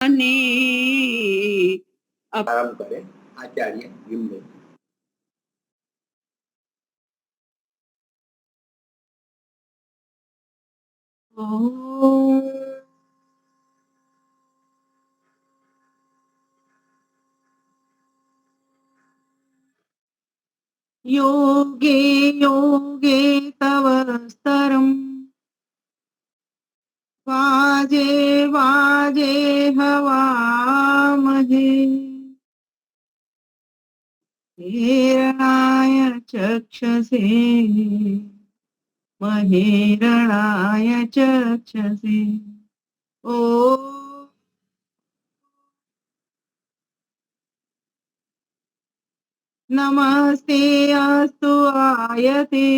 ने आरंभ करें आचार्य विमल। योगे योगे तव स्तरम् वाजे वाजे हवामहे हिरणाय चक्षसे महेरणाय चक्षसे। ओ नमस्ते अस्तु आयते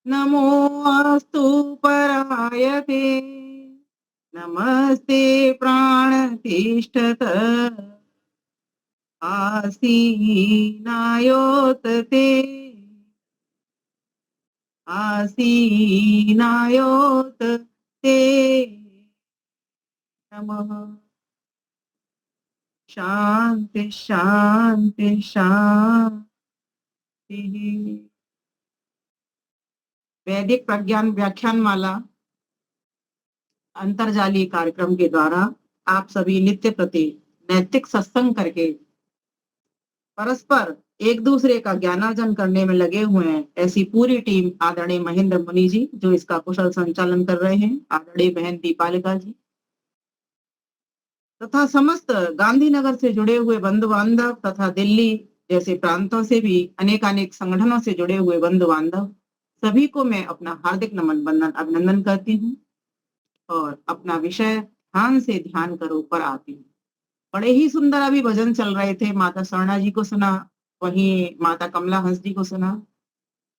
नमो अस्तु परायते नमस्ते प्राणतिष्ठत आसीनायोतते आसीनायोतते नमः। शांति शांति शांति। वैदिक प्रज्ञान व्याख्यान माला अंतरजालीय कार्यक्रम के द्वारा आप सभी नित्य प्रति नैतिक सत्संग करके परस्पर एक दूसरे का ज्ञानार्जन करने में लगे हुए हैं। ऐसी पूरी टीम आदरणीय महेंद्र मुनि जी जो इसका कुशल संचालन कर रहे हैं, आदरणीय बहन दीपालिका जी तथा समस्त गांधीनगर से जुड़े हुए बंधु बांधव तथा दिल्ली जैसे प्रांतों से भी अनेकानेक संगठनों से जुड़े हुए बंधु बांधव सभी को मैं अपना हार्दिक नमन वंदन अभिनंदन करती हूँ और अपना विषय ध्यान से ध्यान करो पर आती हूँ। बड़े ही सुंदर अभी भजन चल रहे थे। माता स्वर्णा जी को सुना, वहीं माता कमला हंस जी को सुना।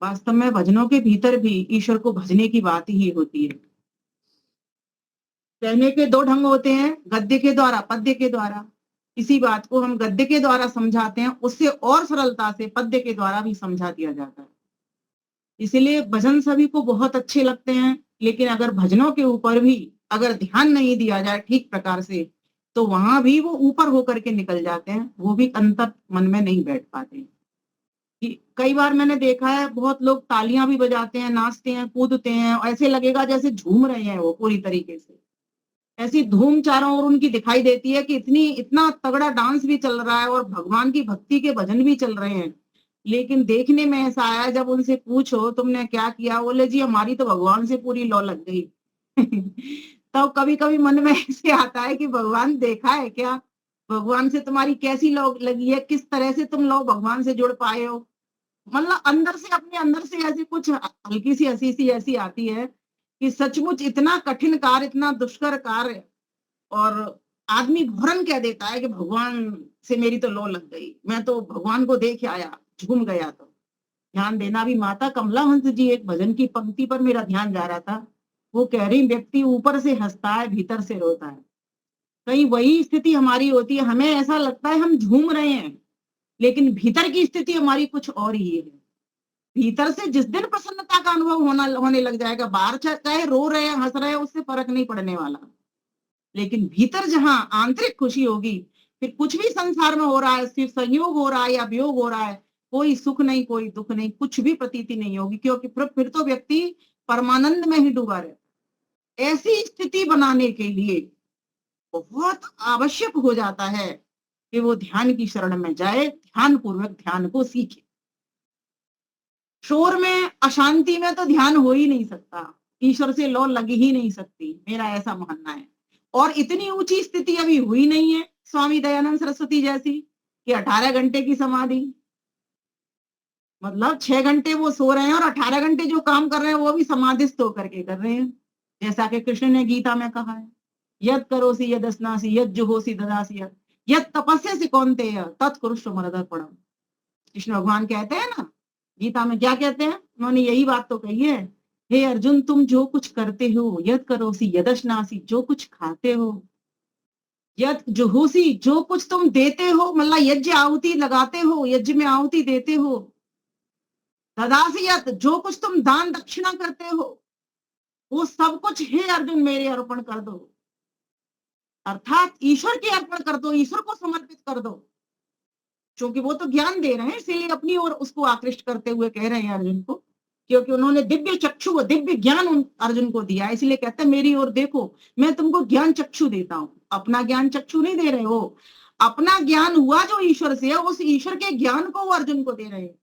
वास्तव में भजनों के भीतर भी ईश्वर को भजने की बात ही होती है। कहने के दो ढंग होते हैं, गद्य के द्वारा, पद्य के द्वारा। इसी बात को हम गद्य के द्वारा समझाते हैं, उससे और सरलता से पद्य के द्वारा भी समझा दिया जाता है। इसलिए भजन सभी को बहुत अच्छे लगते हैं, लेकिन अगर भजनों के ऊपर भी अगर ध्यान नहीं दिया जाए ठीक प्रकार से तो वहां भी वो ऊपर होकर के निकल जाते हैं, वो भी अंतर मन में नहीं बैठ पाते। कि कई बार मैंने देखा है बहुत लोग तालियां भी बजाते हैं, नाचते हैं, कूदते हैं, ऐसे लगेगा जैसे झूम रहे हैं वो पूरी तरीके से। ऐसी धूम चारों ओर उनकी दिखाई देती है कि इतना तगड़ा डांस भी चल रहा है और भगवान की भक्ति के भजन भी चल रहे हैं। लेकिन देखने में ऐसा आया जब उनसे पूछो तुमने क्या किया, बोले जी हमारी तो भगवान से पूरी लौ लग गई। तो कभी कभी मन में ऐसे आता है कि भगवान देखा है क्या, भगवान से तुम्हारी कैसी लौ लगी है, किस तरह से तुम लोग भगवान से जुड़ पाए हो। मतलब अंदर से, अपने अंदर से ऐसी कुछ हल्की सी हंसी सी ऐसी आती है कि सचमुच इतना कठिन कार्य, इतना दुष्कर कार्य, और आदमी घुरन कह देता है कि भगवान से मेरी तो लौ लग गई, मैं तो भगवान को देख आया, झूम गया। तो ध्यान देना भी, माता कमला हंस जी एक भजन की पंक्ति पर मेरा ध्यान जा रहा था। वो कह रही व्यक्ति ऊपर से हंसता है भीतर से रोता है। कहीं वही स्थिति हमारी होती है, हमें ऐसा लगता है हम झूम रहे हैं, लेकिन भीतर की स्थिति हमारी कुछ और ही है। भीतर से जिस दिन प्रसन्नता का अनुभव होने लग जाएगा, बाहर चाहे रो रहे हैं, हंस रहे हैं, उससे फर्क नहीं पड़ने वाला। लेकिन भीतर जहां आंतरिक खुशी होगी, फिर कुछ भी संसार में हो रहा है, सिर्फ संयोग हो रहा है या वियोग हो रहा है, कोई सुख नहीं, कोई दुख नहीं, कुछ भी प्रतीति नहीं होगी, क्योंकि फिर तो व्यक्ति परमानंद में ही डूबा रहता है। ऐसी स्थिति बनाने के लिए बहुत आवश्यक हो जाता है कि वो ध्यान की शरण में जाए, ध्यान पूर्वक ध्यान को सीखे। शोर में, अशांति में तो ध्यान हो ही नहीं सकता, ईश्वर से लौ लग ही नहीं सकती, मेरा ऐसा मानना है। और इतनी ऊंची स्थिति अभी हुई नहीं है स्वामी दयानंद सरस्वती जैसी कि 18 घंटे की समाधि। मतलब 6 घंटे वो सो रहे हैं और 18 घंटे जो काम कर रहे हैं वो भी समाधिस्थ होकर के कर रहे हैं। जैसा कि कृष्ण ने गीता में कहा है, यद करोसी यद स्नासी यद जुहोसी ददासी यद तपस्या से कौनतेय तत्कुरुष्व मरदर्पणम। कृष्ण भगवान कहते हैं ना गीता में, क्या कहते हैं, उन्होंने यही बात तो कही है, हे अर्जुन तुम जो कुछ करते हो, यद करोसी यदश्नासी जो कुछ खाते हो, यद जुहूसी जो कुछ तुम देते हो, मतलब यज्ञ आहुति लगाते हो, यज्ञ में आहुति देते हो, ददासी यत जो कुछ तुम दान दक्षिणा करते हो, वो सब कुछ हे अर्जुन मेरे अर्पण कर दो। अर्थात ईश्वर के अर्पण कर दो, ईश्वर को समर्पित कर दो, क्योंकि वो तो ज्ञान दे रहे हैं, इसीलिए अपनी ओर उसको आकृष्ट करते हुए कह रहे हैं अर्जुन को, क्योंकि उन्होंने दिव्य चक्षु, दिव्य ज्ञान अर्जुन को दिया, इसलिए कहते हैं मेरी ओर देखो, मैं तुमको ज्ञान चक्षु देता हूं। अपना ज्ञान चक्षु नहीं दे रहे हो, अपना ज्ञान हुआ जो ईश्वर से है, उस ईश्वर के ज्ञान को वो अर्जुन को दे रहे हैं।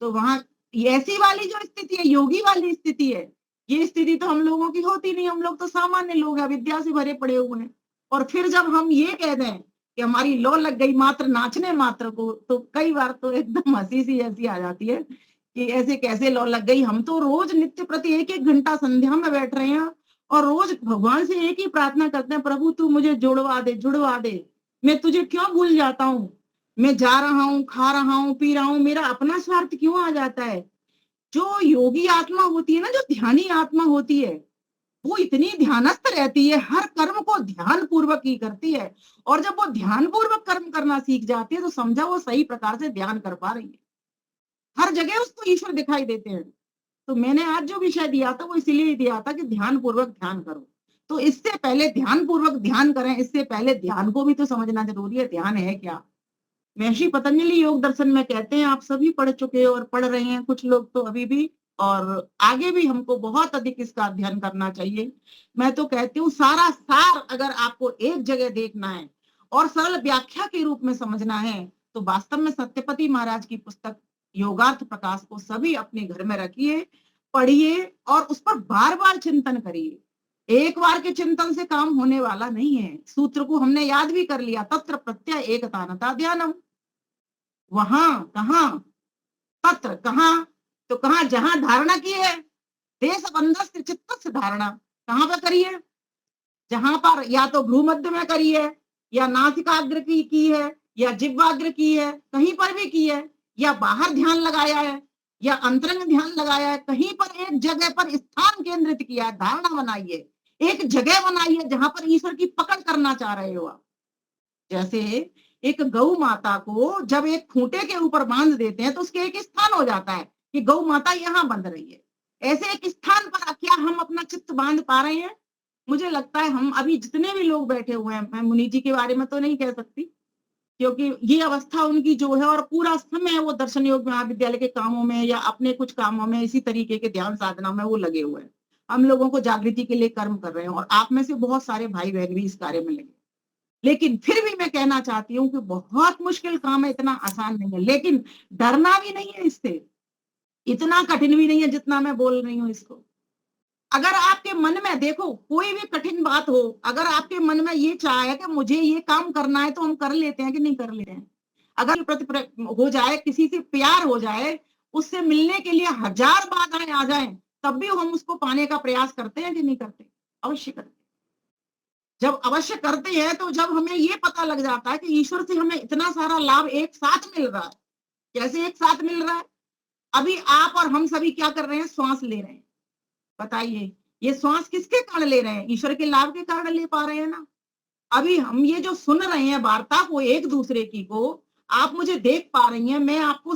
तो वहां ऐसी वाली जो स्थिति है, योगी वाली स्थिति है, ये स्थिति तो हम लोगों की होती नहीं, हम लोग तो सामान्य लोग हैं, विद्या से भरे पड़े हुए हैं। और फिर जब हम ये कह दें कि हमारी लौ लग गई मात्र नाचने मात्र को, तो कई बार तो एकदम हंसी सी ऐसी आ जाती है कि ऐसे कैसे लौ लग गई। हम तो रोज नित्य प्रति 1-1 घंटा संध्या में बैठ रहे हैं और रोज भगवान से एक ही प्रार्थना करते हैं, प्रभु तू मुझे जुड़वा दे, जुड़वा दे, मैं तुझे क्यों भूल जाता हूँ, मैं जा रहा हूँ, खा रहा हूँ, पी रहा हूँ, मेरा अपना स्वार्थ क्यों आ जाता है। जो योगी आत्मा होती है ना, जो ध्यानी आत्मा होती है, वो इतनी ध्यानस्थ रहती है, हर कर्म को ध्यान पूर्वक ही करती है। और जब वो ध्यान पूर्वक कर्म करना सीख जाती है तो समझा वो सही प्रकार से ध्यान कर पा रही है, हर जगह उसको ईश्वर दिखाई देते हैं। तो मैंने आज जो विषय दिया था वो इसीलिए दिया था कि ध्यान पूर्वक ध्यान करो। तो इससे पहले ध्यान पूर्वक ध्यान करें, इससे पहले ध्यान को भी तो समझना जरूरी है, ध्यान है क्या। महर्षि पतंजलि योग दर्शन में कहते हैं, आप सभी पढ़ चुके हो और पढ़ रहे हैं, कुछ लोग तो अभी भी, और आगे भी हमको बहुत अधिक इसका अध्ययन करना चाहिए। मैं तो कहती हूँ सारा सार अगर आपको एक जगह देखना है और सरल व्याख्या के रूप में समझना है तो वास्तव में सत्यपति महाराज की पुस्तक योगार्थ प्रकाश को सभी अपने घर में रखिए, पढ़िए और उस पर बार बार चिंतन करिए। एक बार के चिंतन से काम होने वाला नहीं है। सूत्र को हमने याद भी कर लिया, तत्र प्रत्यय एकतानता ध्यानम। वहां कहा, तत्र कहा, तो कहा जहां धारणा की है, देश बंधस्थ चित्त धारणा कहां पर करिए, जहां पर या तो भ्रूमध्य में करी है, या नासिकाग्र की है, या जिह्वाग्र की है, कहीं पर भी की है, या बाहर ध्यान लगाया है, या अंतरंग ध्यान लगाया है, कहीं पर एक जगह पर स्थान केंद्रित किया है, धारणा बनाइए, एक जगह बनाइए जहां पर ईश्वर की पकड़ करना चाह रहे हो आप। जैसे एक गौ माता को जब एक खूंटे के ऊपर बांध देते हैं तो उसके एक स्थान हो जाता है कि गौ माता यहाँ बंध रही है। ऐसे एक स्थान पर क्या हम अपना चित्त बांध पा रहे हैं? मुझे लगता है हम अभी जितने भी लोग बैठे हुए हैं, मैं मुनि जी के बारे में तो नहीं कह सकती क्योंकि ये अवस्था उनकी जो है और पूरा समय वो दर्शन योग महाविद्यालय के कामों में या अपने कुछ कामों में इसी तरीके के ध्यान साधना में वो लगे हुए हैं। हम लोगों को जागृति के लिए कर्म कर रहे हैं और आप में से बहुत सारे भाई बहन भी इस कार्य में लगे। लेकिन फिर भी मैं कहना चाहती हूँ कि बहुत मुश्किल काम है, इतना आसान नहीं है, लेकिन डरना भी नहीं है इससे, इतना कठिन भी नहीं है जितना मैं बोल रही हूँ इसको। अगर आपके मन में देखो कोई भी कठिन बात हो, अगर आपके मन में ये चाह है कि मुझे ये काम करना है तो हम कर लेते हैं कि नहीं कर लेते हैं। अगर प्रति हो जाए, किसी से प्यार हो जाए, उससे मिलने के लिए 1000 बाधाएं आ जाएं, तब भी हम उसको पाने का प्रयास करते हैं कि नहीं करते? अवश्य करते। जब अवश्य करते हैं तो जब हमें ये पता लग जाता है कि ईश्वर से हमें इतना सारा लाभ एक साथ मिल रहा है। कैसे एक साथ मिल रहा है? अभी आप और हम सभी क्या कर रहे हैं? श्वास ले रहे हैं। बताइए, ये श्वास किसके कारण ले रहे हैं? ईश्वर के लाभ के कारण ले पा रहे हैं ना। अभी हम ये जो सुन रहे हैं वार्ता को एक दूसरे की को, आप मुझे देख पा रही हैं, मैं आपको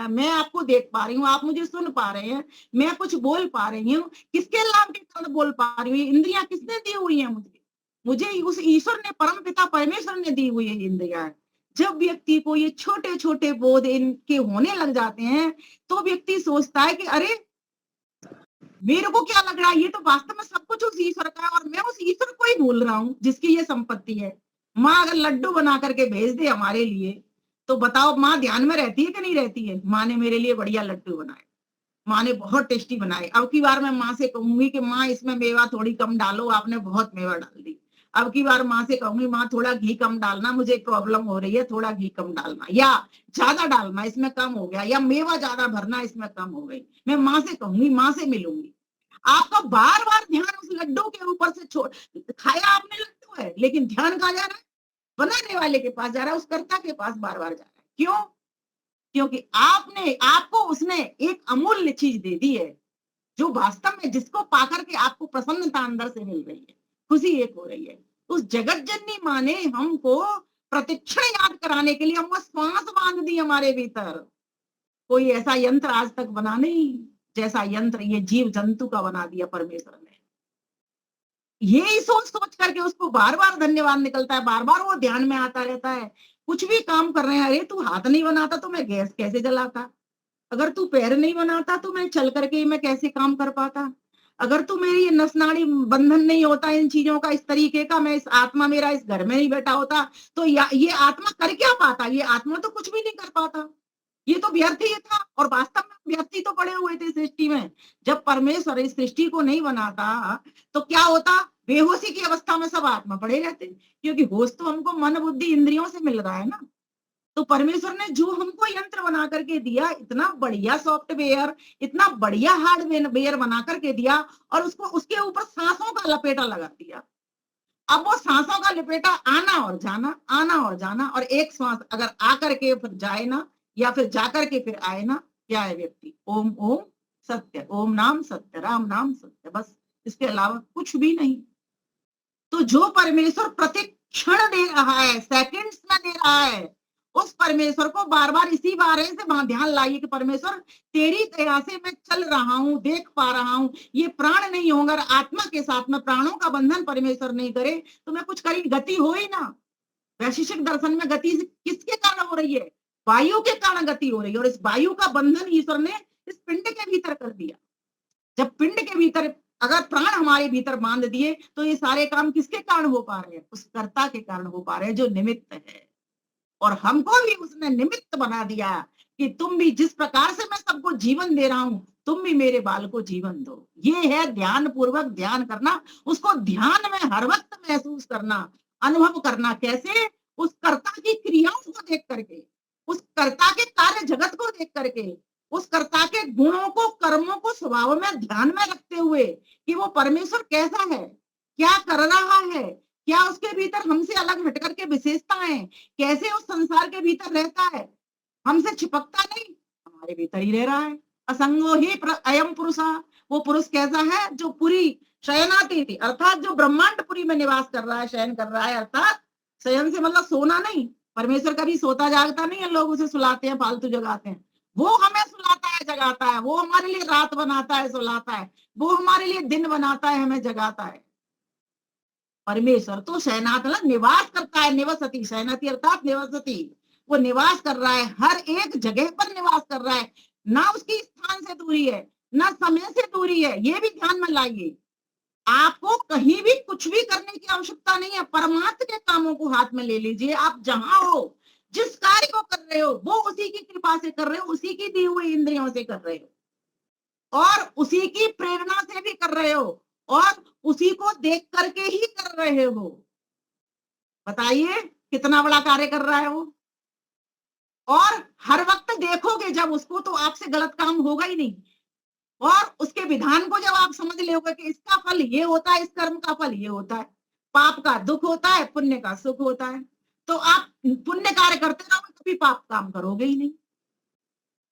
मैं आपको देख पा रही हूँ, आप मुझे सुन पा रहे हैं, मैं कुछ बोल पा रही हूँ, किसके लाभ के कारण बोल पा रही हूँ? इंद्रियां किसने दी हुई है मुझे? मुझे उस ईश्वर ने, परम पिता परमेश्वर ने दी हुई है इंद्रियां। जब व्यक्ति को ये छोटे छोटे बोध इनके होने लग जाते हैं तो व्यक्ति सोचता है कि अरे मेरे को क्या लग रहा है, ये तो वास्तव में सब कुछ उस ईश्वर का है और मैं उस ईश्वर को ही भूल रहा हूँ जिसकी ये संपत्ति है। माँ अगर लड्डू बना करके भेज दे हमारे लिए तो बताओ माँ ध्यान में रहती है कि नहीं रहती है? माँ ने मेरे लिए बढ़िया लड्डू बनाए, माँ ने बहुत टेस्टी बनाए। अब की बार मैं माँ से कहूंगी कि माँ इसमें मेवा थोड़ी कम डालो, आपने बहुत मेवा डाल दी। अब की बार माँ से कहूंगी माँ थोड़ा घी कम डालना, मुझे प्रॉब्लम हो रही है, थोड़ा घी कम डालना, या ज्यादा डालना इसमें कम हो गया, या मेवा ज्यादा भरना इसमें कम हो गई। मैं माँ से कहूंगी, माँ से मिलूंगी। आपका बार बार ध्यान उस लड्डू के ऊपर से छोड़, खाया आपने लड्डू है लेकिन ध्यान कहाँ जा रहा है? बनाने वाले के पास जा रहा है, उस कर्ता के पास बार बार जा रहा है। क्यों? क्योंकि आपको उसने एक अमूल्य चीज दे दी है जो वास्तव में जिसको पाकर के आपको प्रसन्नता अंदर से मिल रही है, खुशी एक हो रही है। उस जगत जननी माँ ने हमको प्रतिक्षण याद कराने के लिए हमको श्वास बांध दी हमारे भीतर। कोई ऐसा यंत्र आज तक बना नहीं जैसा यंत्र ये जीव जंतु का बना दिया परमेश्वर ने। यही सोच सोच करके उसको बार बार धन्यवाद निकलता है, बार बार वो ध्यान में आता रहता है। कुछ भी काम कर रहे हैं, अरे तू हाथ नहीं बनाता तो मैं गैस कैसे जलाता, अगर तू पैर नहीं बनाता तो मैं चल करके मैं कैसे काम कर पाता, अगर तू मेरी ये नस नाड़ी बंधन नहीं होता इन चीजों का इस तरीके का, मैं इस आत्मा मेरा इस घर में नहीं बैठा होता, तो ये आत्मा कर क्या पाता, ये आत्मा तो कुछ भी नहीं कर पाता, ये तो व्यर्थ ही था। और वास्तव में व्यर्थ ही तो पड़े हुए थे सृष्टि में। जब परमेश्वर इस सृष्टि को नहीं बनाता तो क्या होता, बेहोशी की अवस्था में सब आत्मा पड़े रहते, क्योंकि होश तो हमको मन बुद्धि इंद्रियों से मिल रहा है ना। तो परमेश्वर ने जो हमको यंत्र बना करके दिया, इतना बढ़िया सॉफ्टवेयर, इतना बढ़िया हार्डवेयर बना करके दिया, और उसको उसके ऊपर सांसों का लपेटा लगा दिया। अब वो सांसों का लपेटा आना और जाना, आना और जाना, और एक श्वास अगर आकर के फिर जाए ना, या फिर जाकर के फिर आए ना, क्या है व्यक्ति, ओम ओम सत्य, ओम नाम सत्य, राम नाम सत्य, बस इसके अलावा कुछ भी नहीं। तो जो परमेश्वर प्रति क्षण दे रहा है, सेकंड्स में दे रहा है, उस परमेश्वर को बार बार इसी बारे से ध्यान लाइए कि परमेश्वर तेरी दया से मैं चल रहा हूं, देख पा रहा हूं, ये प्राण नहीं होगा, आत्मा के साथ में प्राणों का बंधन परमेश्वर नहीं करे तो मैं कुछ करी, गति हो ही ना। वैशेषिक दर्शन में गति किसके कारण हो रही है, वायु के कारण गति हो रही है, और इस वायु का बंधन ईश्वर ने इस पिंड के भीतर कर दिया। जब पिंड के भीतर अगर प्राण हमारे भीतर बांध दिए तो ये सारे काम किसके कारण हो पा रहे हैं, उस कर्ता के कारण हो पा रहे हैं जो निमित्त है। और हमको भी उसने निमित्त बना दिया कि तुम भी जिस प्रकार से मैं सबको जीवन दे रहा हूं, तुम भी मेरे बाल को जीवन दो। ये है ध्यान पूर्वक ध्यान करना, उसको ध्यान में हर वक्त महसूस करना, अनुभव करना, कैसे, उस कर्ता की क्रियाओं को देख करके, उस कर्ता के कार्य जगत को देख करके, उस कर्ता के गुणों को, कर्मों को स्वभाव में ध्यान में रखते हुए कि वो परमेश्वर कैसा है, क्या कर रहा है, क्या उसके भीतर हमसे अलग हट करके विशेषता है, कैसे उस संसार के भीतर रहता है, हमसे चिपकता नहीं, हमारे भीतर ही रह रहा है। असंगो ही अयम पुरुषा, वो पुरुष कैसा है जो पूरी शयनाती थी, अर्थात जो ब्रह्मांडपुरी में निवास कर रहा है, शयन कर रहा है, अर्थात शयन से मतलब सोना नहीं, परमेश्वर कभी सोता जागता नहीं है, लोग उसे सुलाते हैं, फालतू जगाते हैं, वो हमें सुलाता है, जगाता है, वो हमारे लिए रात बनाता है, सुलाता है, वो हमारे लिए दिन बनाता है, हमें जगाता है। परमेश्वर तो शयनात निवास करता है, निवसती, शयनाती अर्थात निवसती, वो निवास कर रहा है, हर एक जगह पर निवास कर रहा है, ना उसकी स्थान से दूरी है, ना समय से दूरी है, ये भी ध्यान में लाइए। आपको कहीं भी कुछ भी करने की आवश्यकता नहीं है, परमात्मा के कामों को हाथ में ले लीजिए, आप जहां हो, जिस कार्य को कर रहे हो, वो उसी की कृपा से कर रहे हो, उसी की दी हुई इंद्रियों से कर रहे हो, और उसी की प्रेरणा से भी कर रहे हो, और उसी को देख करके ही कर रहे हो। बताइए कितना बड़ा कार्य कर रहा है वो। और हर वक्त देखोगे जब उसको तो आपसे गलत काम होगा ही नहीं, और उसके विधान को जब आप समझ लोगे कि इसका फल ये होता है, इस कर्म का फल ये होता है, पाप का दुख होता है, पुण्य का सुख होता है, तो आप पुण्य कार्य करते रहोगे, कभी पाप काम करोगे ही नहीं।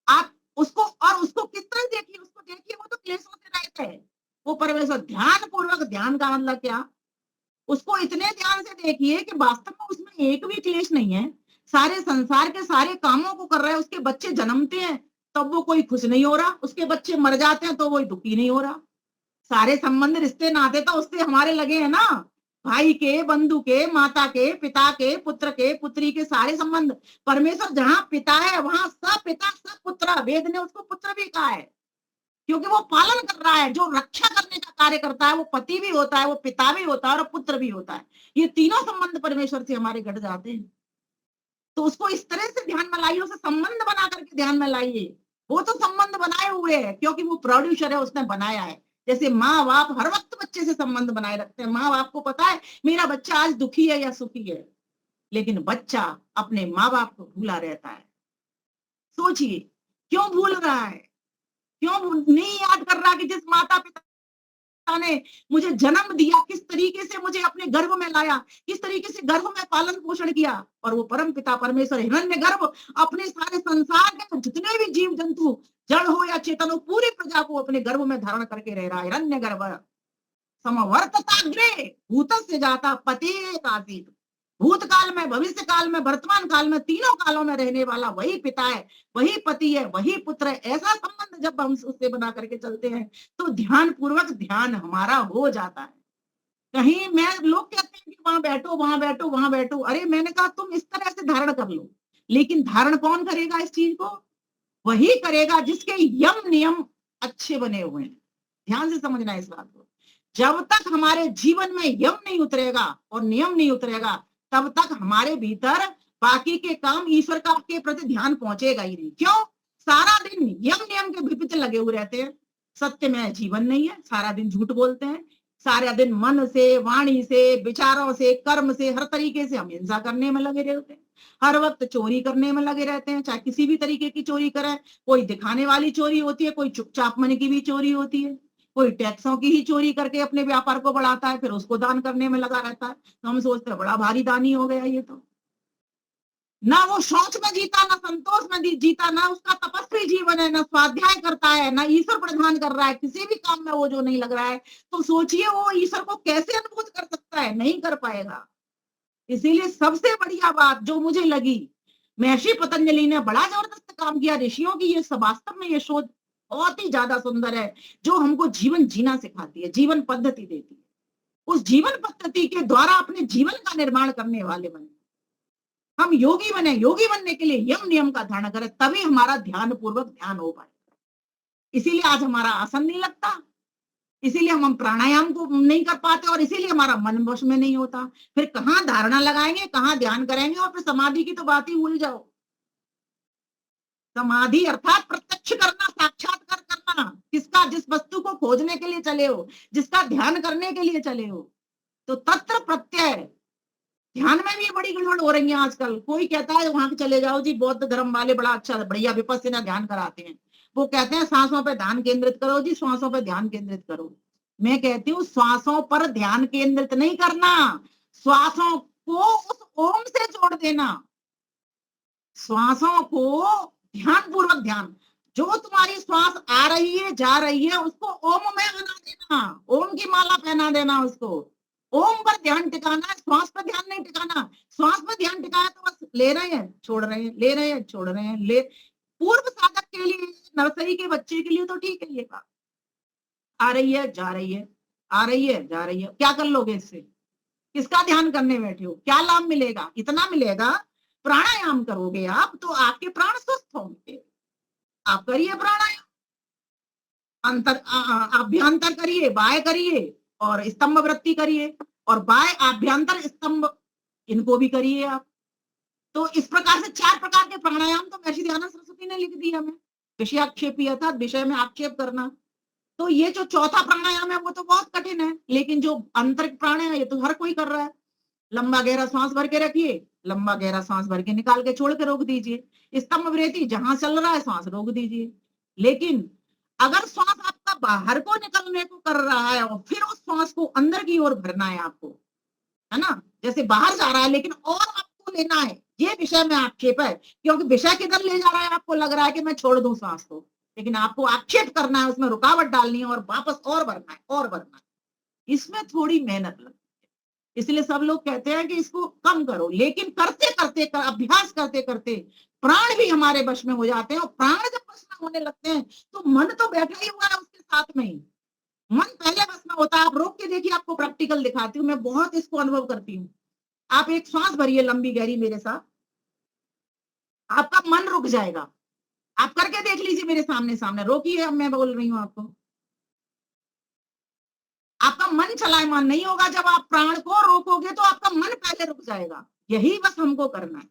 आप उसको, और उसको किस तरह देखिए, उसको देखिए वो तो क्लेशों से रहता है, वो परमेश्वर ध्यान पूर्वक, ध्यान का मतलब क्या, उसको इतने ध्यान से देखिए कि वास्तव में उसमें एक भी क्लेश नहीं है, सारे संसार के सारे कामों को कर रहा है, उसके बच्चे जन्मते हैं तब वो कोई खुश नहीं हो रहा, उसके बच्चे मर जाते हैं तो वो दुखी नहीं हो रहा, सारे संबंध रिश्ते नाते तो उससे हमारे लगे हैं ना, भाई के, बंधु के, माता के, पिता के, पुत्र के, पुत्री के, सारे संबंध। परमेश्वर जहां पिता है वहां सब पिता सब पुत्र, वेद ने उसको पुत्र भी कहा है, क्योंकि वो पालन कर रहा है, जो रक्षा करने का कार्य करता है, वो पति भी होता है, वो पिता भी होता है, और पुत्र भी होता है। ये तीनों संबंध परमेश्वर से हमारे घट जाते हैं। तो उसको इस तरह से ध्यान में लाइए, उसे संबंध बना करके ध्यान में लाइए। वो तो संबंध बनाए हुए है क्योंकि वो प्रोड्यूसर है, उसने बनाया है। जैसे माँ बाप हर वक्त बच्चे से संबंध बनाए रखते हैं, माँ बाप को पता है मेरा बच्चा आज दुखी है या सुखी है, लेकिन बच्चा अपने माँ बाप को भूला रहता है। सोचिए क्यों भूल रहा है, क्यों नहीं याद कर रहा कि जिस माता पिता ने मुझे जन्म दिया, किस तरीके से मुझे अपने गर्भ में लाया, किस तरीके से गर्भ में पालन पोषण किया, और वो परम पिता परमेश्वर हिरण्यगर्भ अपने सारे संसार के जितने भी जीव जंतु, जड़ हो या चेतन हो, पूरी प्रजा को अपने गर्भ में धारण करके रह रहा है। हिरण्यगर्भ समवर्तताग्रे भूतस्य जाता पते आसीत, भूतकाल में, भविष्य काल में, वर्तमान काल में, तीनों कालों में रहने वाला वही पिता है, वही पति है, वही पुत्र है। ऐसा संबंध जब हम उससे बना करके चलते हैं तो ध्यान पूर्वक ध्यान हमारा हो जाता है। कहीं मैं लोग कहते हैं कि वहां बैठो वहां बैठो वहां बैठो, अरे मैंने कहा तुम इस तरह से धारण कर लो, लेकिन धारण कौन करेगा इस चीज को? वही करेगा जिसके यम नियम अच्छे बने हुए हैं। ध्यान से समझना है इस बात को। जब तक हमारे जीवन में यम नहीं उतरेगा और नियम नहीं उतरेगा, तब तक हमारे भीतर बाकी के काम ईश्वर का के प्रति ध्यान पहुंचेगा ही नहीं। क्यों? सारा दिन यम नियम के पीछे लगे हुए रहते हैं। सत्य में जीवन नहीं है, सारा दिन झूठ बोलते हैं, सारा दिन मन से, वाणी से, विचारों से, कर्म से, हर तरीके से हम हिंसा करने में लगे रहते हैं, हर वक्त चोरी करने में लगे रहते हैं, चाहे किसी भी तरीके की चोरी करें। कोई दिखाने वाली चोरी होती है, कोई चुपचाप मन की भी चोरी होती है, कोई टैक्सों की ही चोरी करके अपने व्यापार को बढ़ाता है, फिर उसको दान करने में लगा रहता है। तो हम सोचते हैं बड़ा भारी दानी हो गया ये तो। ना वो शौच में जीता, ना संतोष में जीता, ना उसका तपस्वी जीवन है, ना स्वाध्याय करता है, ना ईश्वर प्रधान कर रहा है, किसी भी काम में वो जो नहीं लग रहा है, तो सोचिए वो ईश्वर को कैसे अनुभूत कर सकता है? नहीं कर पाएगा। इसीलिए सबसे बढ़िया बात जो मुझे लगी, महर्षि पतंजलि ने बड़ा जबरदस्त काम किया। ऋषियों की ये वास्तव में ये शोध बहुत ही ज्यादा सुंदर है, जो हमको जीवन जीना सिखाती है, जीवन पद्धति देती है। उस जीवन पद्धति के द्वारा अपने जीवन का निर्माण करने वाले बने। हम योगी बने, योगी बनने के लिए यम नियम का धारण करें, तभी हमारा ध्यान पूर्वक ध्यान हो पाएगा। इसीलिए आज हमारा आसन नहीं लगता, इसीलिए हम प्राणायाम को नहीं कर पाते, और इसीलिए हमारा मन वश में नहीं होता। फिर कहाँ धारणा लगाएंगे, कहाँ ध्यान करेंगे, और फिर समाधि की तो बात ही भूल जाओ। समाधि अर्थात प्रत्यक्ष करना, साक्षात्कार करना, किसका? जिस वस्तु को खोजने के लिए चले हो, जिसका ध्यान करने के लिए चले हो। तो तत्र प्रत्यय, ध्यान में भी बड़ी गड़बड़ हो रही है आजकल। कोई कहता है वहां चले जाओ जी, बौद्ध धर्म वाले बड़ा अच्छा बढ़िया विपस्सना ध्यान कराते हैं। वो कहते हैं सांसों पे ध्यान केंद्रित करो जी, श्वासों पे ध्यान केंद्रित करो। मैं कहती हूँ श्वासों पर ध्यान केंद्रित नहीं करना, श्वासों को उस ओम से जोड़ देना। श्वासों को ध्यान पूर्वक ध्यान, जो तुम्हारी श्वास आ रही है जा रही है, उसको ओम में बना देना, ओम की माला पहना देना उसको। ओम पर ध्यान टिकाना है, श्वास पर ध्यान नहीं टिकाना। श्वास पर ध्यान टिकाया तो बस ले रहे हैं छोड़ रहे हैं, ले रहे हैं छोड़ रहे हैं। ले पूर्व साधक के लिए, नर्सरी के बच्चे के लिए तो ठीक है ये बात, आ रही है जा रही है, आ रही है जा रही है। क्या कर लोगे इससे? किसका ध्यान करने बैठे हो? क्या लाभ मिलेगा? इतना मिलेगा, प्राणायाम करोगे आप तो आपके प्राण स्वस्थ होंगे। आप करिए प्राणायाम, अंतर अभ्यंतर करिए, बाय करिए, और स्तंभ वृत्ति करिए, और बाय आभ्यंतर स्तंभ, इनको भी करिए आप। तो इस प्रकार से 4 प्रकार के प्राणायाम तो महर्षि दयानंद सरस्वती ने लिख दिया हमें। विषयाक्षेपी अर्थात विषय में आक्षेप करना। तो ये जो चौथा प्राणायाम है वो तो बहुत कठिन है, लेकिन जो आंतरिक प्राणायाम है ये तो हर कोई कर रहा है। लंबा गहरा सांस भर के रखिए, लंबा गहरा सांस भर के निकाल के छोड़ के रोक दीजिए। स्तंभ वृत्ति, जहां चल रहा है सांस रोक दीजिए। लेकिन अगर श्वास आपका बाहर को निकलने को कर रहा है और फिर उस श्वास को अंदर की ओर भरना है आपको, है ना, जैसे बाहर जा रहा है लेकिन और आपको लेना है, ये विषय में आक्षेप है। क्योंकि विषय किधर ले जा रहा है, आपको लग रहा है कि मैं छोड़ दूं सांस को, लेकिन आपको आक्षेप करना है, उसमें रुकावट डालनी है और वापस और भरना है और भरना है। इसमें थोड़ी मेहनत लगती है, इसलिए सब लोग कहते हैं कि इसको कम करो। लेकिन करते करते अभ्यास करते करते प्राण भी हमारे वश में हो जाते हैं, और प्राण जब वश में होने लगते हैं तो मन तो बैठा ही हुआ है उसके साथ में ही। मन पहले वश में होता है। आप रोक के देखिए, आपको प्रैक्टिकल दिखाती हूँ, मैं बहुत इसको अनुभव करती हूँ। आप एक श्वास भरिए लंबी गहरी मेरे साथ, आपका मन रुक जाएगा। आप करके देख लीजिए मेरे सामने सामने, रोकिए, अब मैं बोल रही हूँ आपको। आपका मन चलायमान नहीं होगा। जब आप प्राण को रोकोगे तो आपका मन पहले रुक जाएगा। यही बस हमको करना है।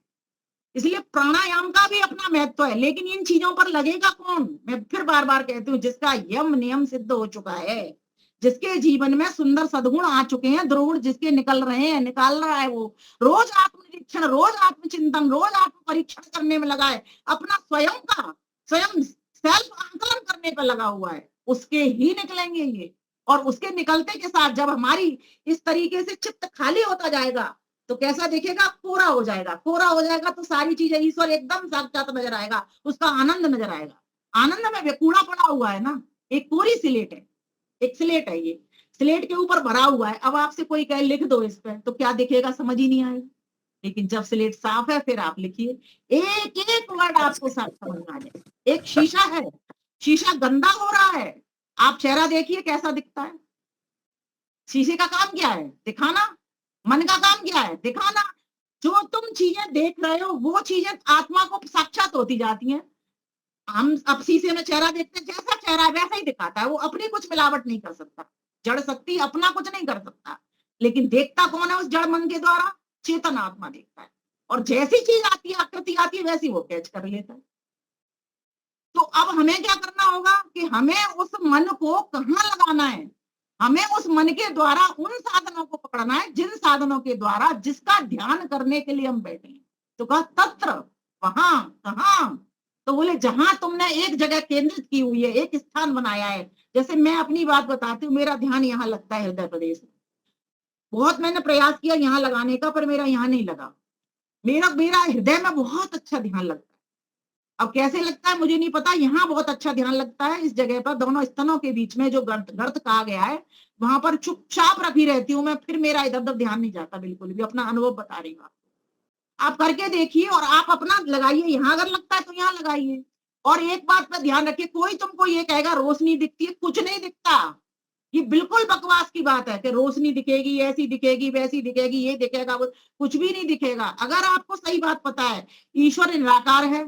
इसलिए प्राणायाम का भी अपना महत्व है, लेकिन इन चीजों पर लगेगा कौन? मैं फिर बार बार कहती हूँ, जिसका यम नियम सिद्ध हो चुका है, जिसके जीवन में सुंदर सद्गुण आ चुके हैं, दुर्गुण जिसके निकल रहे हैं, निकाल रहा है, वो रोज आत्मनिरीक्षण, रोज आत्मचिंतन, रोज आत्म परीक्षण करने में लगा है, अपना स्वयं का स्वयं सेल्फ आंकलन करने पर लगा हुआ है, उसके ही निकलेंगे ये। और उसके निकलते के साथ जब हमारी इस तरीके से चित्त खाली होता जाएगा तो कैसा दिखेगा? कोरा हो जाएगा। कोरा हो जाएगा तो सारी चीजें, ईश्वर एकदम साक्षात नजर आएगा, उसका आनंद नजर आएगा। आनंद में कूड़ा पड़ा हुआ है ना, एक कोरी स्लेट है, एक स्लेट है ये, स्लेट के ऊपर भरा हुआ है। अब आपसे कोई कहे लिख दो इस पे, तो क्या दिखेगा? समझ ही नहीं आएगा। लेकिन जब स्लेट साफ है फिर आप लिखिए, एक एक वर्ड आपको साफ समझ में आ जाए। एक शीशा है, शीशा गंदा हो रहा है, आप चेहरा देखिए कैसा दिखता है। शीशे का काम क्या है? दिखाना। मन का काम क्या है? दिखाना। जो तुम चीजें देख रहे हो वो चीजें आत्मा को साक्षात होती जाती हैं। हम अब शीशे में चेहरा देखते हैं, जैसा चेहरा है वैसा ही दिखाता है, वो अपनी कुछ मिलावट नहीं कर सकता। जड़ शक्ति अपना कुछ नहीं कर सकता, लेकिन देखता कौन है उस जड़ मन के द्वारा? चेतन आत्मा देखता है। और जैसी चीज आती है, आकृति आती है, वैसी वो कैच कर लेता है। तो अब हमें क्या करना होगा कि हमें उस मन को कहाँ लगाना है? हमें उस मन के द्वारा उन साधनों को पकड़ना है जिन साधनों के द्वारा जिसका ध्यान करने के लिए हम बैठे हैं। तो कहा तत्र, वहां, कहां? तो बोले जहां तुमने एक जगह केंद्रित की हुई है, एक स्थान बनाया है। जैसे मैं अपनी बात बताती हूँ, मेरा ध्यान यहाँ लगता है हृदय प्रदेश में। बहुत मैंने प्रयास किया यहाँ लगाने का, पर मेरा यहाँ नहीं लगा। मेरा मेरा हृदय में बहुत अच्छा ध्यान लगता है। अब कैसे लगता है मुझे नहीं पता, यहाँ बहुत अच्छा ध्यान लगता है। इस जगह पर दोनों स्तनों के बीच में जो गर्त गर्त कहा गया है, वहां पर चुपचाप रखी रहती हूँ मैं, फिर मेरा इधर उधर ध्यान नहीं जाता बिल्कुल भी। अपना अनुभव बता रही हूँ, आप करके देखिए और आप अपना लगाइए। यहाँ अगर लगता है तो यहाँ लगाइए। और एक बात पर ध्यान रखिए, कोई तुमको ये कहेगा रोशनी दिखती है, कुछ नहीं दिखता। ये बिल्कुल बकवास की बात है कि रोशनी दिखेगी, ऐसी दिखेगी, वैसी दिखेगी, ये दिखेगा, वो कुछ भी नहीं दिखेगा। अगर आपको सही बात पता है, ईश्वर निराकार है,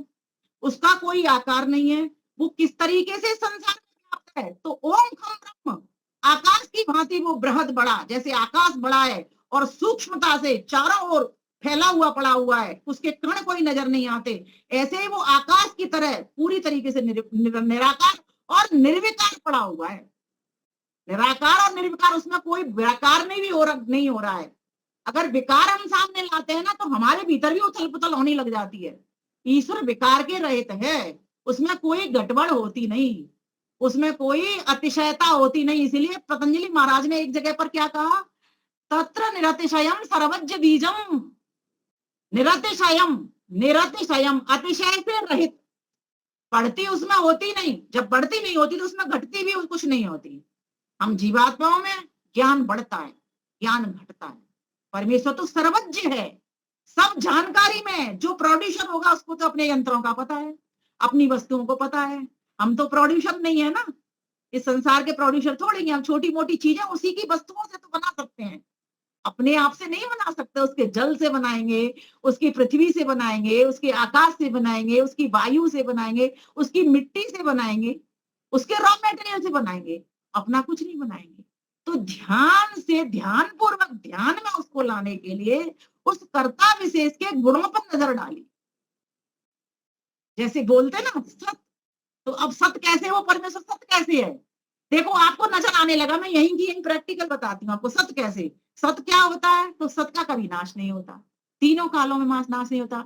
उसका कोई आकार नहीं है, वो किस तरीके से संसार में व्याप्त है। तो ओम खम ब्रह्म, आकाश की भांति वो बृहद बड़ा, जैसे आकाश बड़ा है और सूक्ष्मता से चारों ओर फैला हुआ पड़ा हुआ है, उसके कण कोई नजर नहीं आते, ऐसे ही वो आकाश की तरह पूरी तरीके से निराकार और निर्विकार पड़ा हुआ है। निराकार और निर्विकार, उसमें कोई विकार नहीं हो रहा है। अगर विकार हम सामने लाते हैं ना, तो हमारे भीतर भी उथल पुथल होने लग जाती है। ईश्वर विकार के रहित है, उसमें कोई गड़बड़ होती नहीं, उसमें कोई अतिशयता होती नहीं। इसीलिए पतंजलि महाराज ने एक जगह पर क्या कहा, तत्र निरतिशयम सर्वज्ञ बीजम। निरतिशयम, निरतिशयम, अतिशय से रहित। बढ़ती उसमें होती नहीं, जब बढ़ती नहीं होती तो उसमें घटती भी कुछ नहीं होती। हम जीवात्माओं में ज्ञान बढ़ता है, ज्ञान घटता है। परमेश्वर तो सर्वज्ञ है, सब जानकारी में। जो प्रोड्यूसर होगा उसको तो अपने यंत्रों का पता है, अपनी वस्तुओं को पता है। हम तो प्रोड्यूसर नहीं है ना, इस संसार के प्रोड्यूसर थोड़ी हैं हम। छोटी मोटी चीजें उसी की वस्तुओं से तो बना सकते हैं, अपने आप से नहीं बना सकते। उसके जल से बनाएंगे, उसकी पृथ्वी से बनाएंगे, उसके आकाश से बनाएंगे, उसकी वायु से बनाएंगे, उसकी मिट्टी से बनाएंगे, उसके रॉ मेटेरियल से बनाएंगे, अपना कुछ नहीं बनाएंगे। तो ध्यान से, ध्यान पूर्वक ध्यान में उसको लाने के लिए उस कर्ता विशेष के गुणों पर नजर डाली। जैसे बोलते ना सत, तो अब सत कैसे, वो परमेश्वर सत कैसे है? देखो आपको नजर आने लगा, मैं यही की यही प्रैक्टिकल बताती हूँ आपको। सत कैसे, सत क्या होता है? तो सत का कभी नाश नहीं होता, तीनों कालों में नाश नहीं होता।